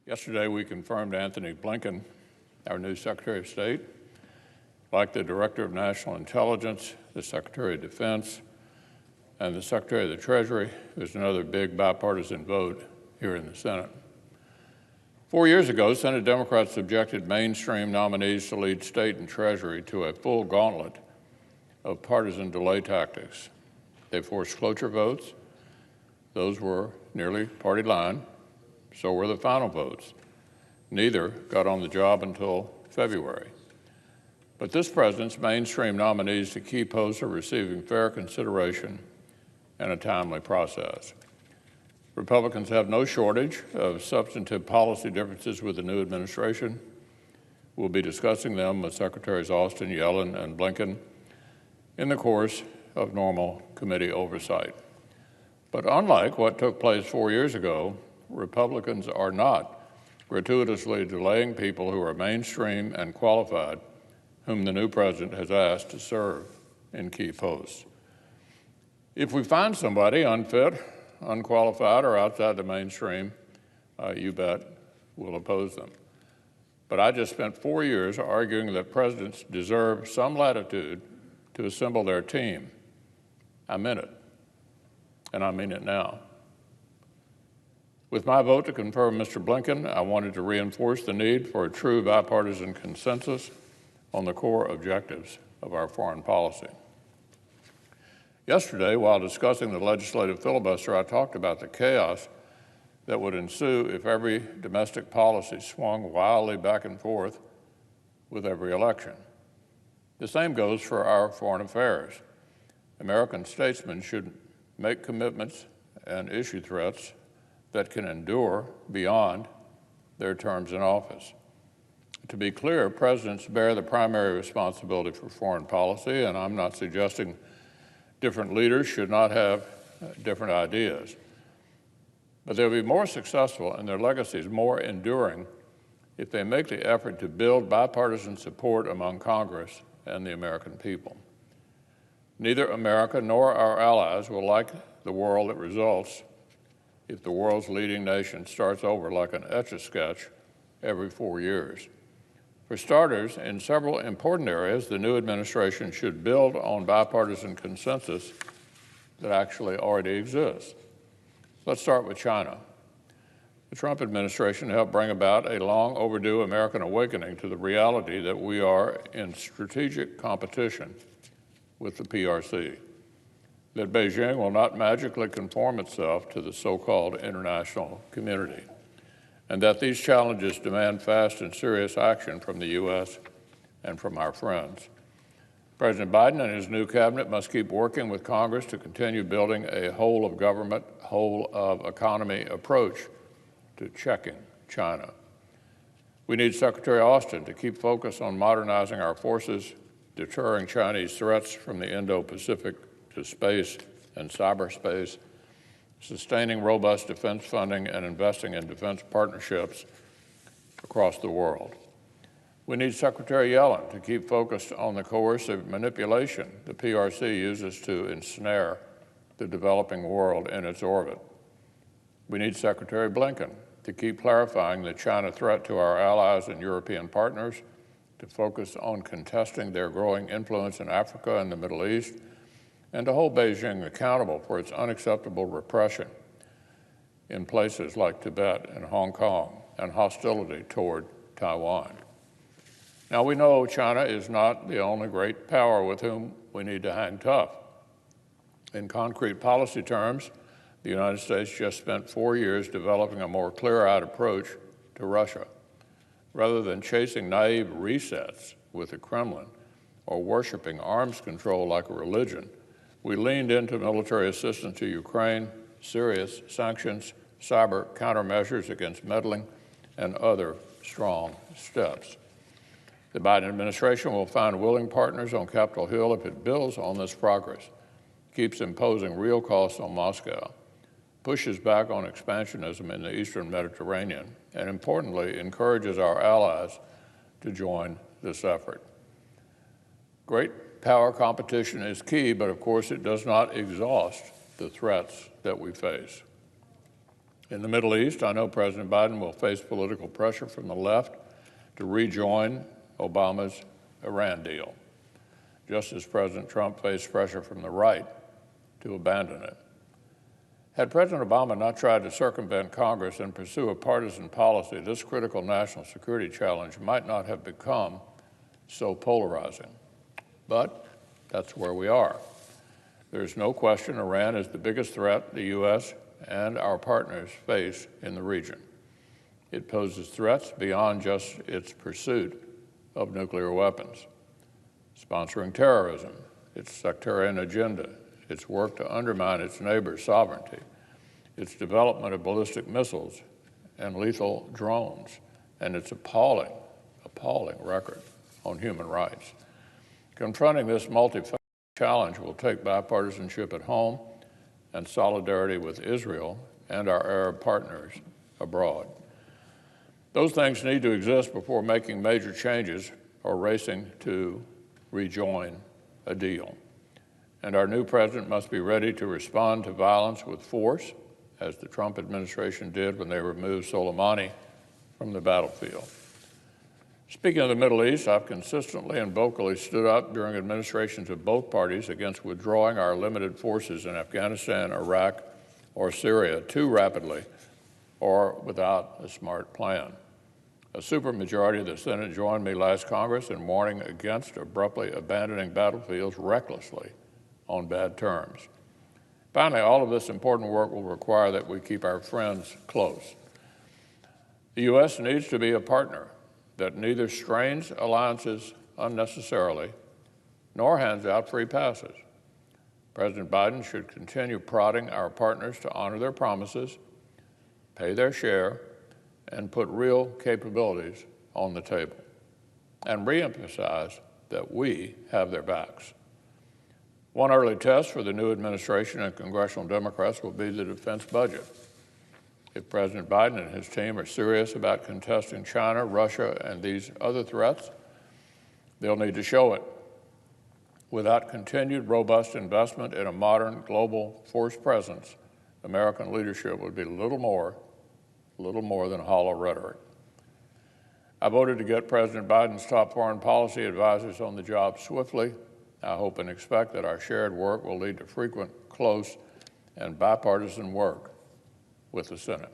Yesterday, we confirmed Anthony Blinken, our new Secretary of State. Like the Director of National Intelligence, the Secretary of Defense, and the Secretary of the Treasury, there's another big bipartisan vote here in the Senate. 4 years ago, Senate Democrats subjected mainstream nominees to lead state and Treasury to a full gauntlet of partisan delay tactics. They forced cloture votes. Those were nearly party line. So were the final votes. Neither got on the job until February. But this president's mainstream nominees to key posts are receiving fair consideration and a timely process. Republicans have no shortage of substantive policy differences with the new administration. We'll be discussing them with Secretaries Austin, Yellen, and Blinken in the course of normal committee oversight. But unlike what took place 4 years ago, Republicans are not gratuitously delaying people who are mainstream and qualified, whom the new president has asked to serve in key posts. If we find somebody unfit, unqualified, or outside the mainstream, you bet we'll oppose them. But I just spent 4 years arguing that presidents deserve some latitude to assemble their team. I meant it, and I mean it now. With my vote to confirm Mr. Blinken, I wanted to reinforce the need for a true bipartisan consensus on the core objectives of our foreign policy. Yesterday, while discussing the legislative filibuster, I talked about the chaos that would ensue if every domestic policy swung wildly back and forth with every election. The same goes for our foreign affairs. American statesmen should make commitments and issue threats that can endure beyond their terms in office. To be clear, presidents bear the primary responsibility for foreign policy, and I'm not suggesting different leaders should not have different ideas. But they'll be more successful and their legacies more enduring if they make the effort to build bipartisan support among Congress and the American people. Neither America nor our allies will like the world that results if the world's leading nation starts over like an Etch-a-Sketch every 4 years. For starters, in several important areas, the new administration should build on bipartisan consensus that actually already exists. Let's start with China. The Trump administration helped bring about a long overdue American awakening to the reality that we are in strategic competition with the PRC, that Beijing will not magically conform itself to the so-called international community, and that these challenges demand fast and serious action from the U.S. and from our friends. President Biden and his new cabinet must keep working with Congress to continue building a whole-of-government, whole-of-economy approach to checking China. We need Secretary Austin to keep focus on modernizing our forces, deterring Chinese threats from the Indo-Pacific to space and cyberspace, sustaining robust defense funding, and investing in defense partnerships across the world. We need Secretary Yellen to keep focused on the coercive manipulation the PRC uses to ensnare the developing world in its orbit. We need Secretary Blinken to keep clarifying the China threat to our allies and European partners, to focus on contesting their growing influence in Africa and the Middle East, and to hold Beijing accountable for its unacceptable repression in places like Tibet and Hong Kong and hostility toward Taiwan. Now, we know China is not the only great power with whom we need to hang tough. In concrete policy terms, the United States just spent 4 years developing a more clear-eyed approach to Russia. Rather than chasing naive resets with the Kremlin or worshiping arms control like a religion, we leaned into military assistance to Ukraine, serious sanctions, cyber countermeasures against meddling, and other strong steps. The Biden administration will find willing partners on Capitol Hill if it builds on this progress, keeps imposing real costs on Moscow, pushes back on expansionism in the Eastern Mediterranean, and importantly, encourages our allies to join this effort. Great power competition is key, but of course it does not exhaust the threats that we face. In the Middle East, I know President Biden will face political pressure from the left to rejoin Obama's Iran deal, just as President Trump faced pressure from the right to abandon it. Had President Obama not tried to circumvent Congress and pursue a partisan policy, this critical national security challenge might not have become so polarizing. But that's where we are. There's no question Iran is the biggest threat the U.S. and our partners face in the region. It poses threats beyond just its pursuit of nuclear weapons, sponsoring terrorism, its sectarian agenda, its work to undermine its neighbors' sovereignty, its development of ballistic missiles and lethal drones, and its appalling record on human rights. Confronting this multi-faceted challenge will take bipartisanship at home and solidarity with Israel and our Arab partners abroad. Those things need to exist before making major changes or racing to rejoin a deal. And our new president must be ready to respond to violence with force, as the Trump administration did when they removed Soleimani from the battlefield. Speaking of the Middle East, I've consistently and vocally stood up during administrations of both parties against withdrawing our limited forces in Afghanistan, Iraq, or Syria too rapidly or without a smart plan. A supermajority of the Senate joined me last Congress in warning against abruptly abandoning battlefields recklessly on bad terms. Finally, all of this important work will require that we keep our friends close. The U.S. needs to be a partner that neither strains alliances unnecessarily nor hands out free passes. President Biden should continue prodding our partners to honor their promises, pay their share, and put real capabilities on the table, and reemphasize that we have their backs. One early test for the new administration and congressional Democrats will be the defense budget. If President Biden and his team are serious about contesting China, Russia, and these other threats, they'll need to show it. Without continued robust investment in a modern global force presence, American leadership would be little more than hollow rhetoric. I voted to get President Biden's top foreign policy advisors on the job swiftly. I hope and expect that our shared work will lead to frequent, close, and bipartisan work with the Senate.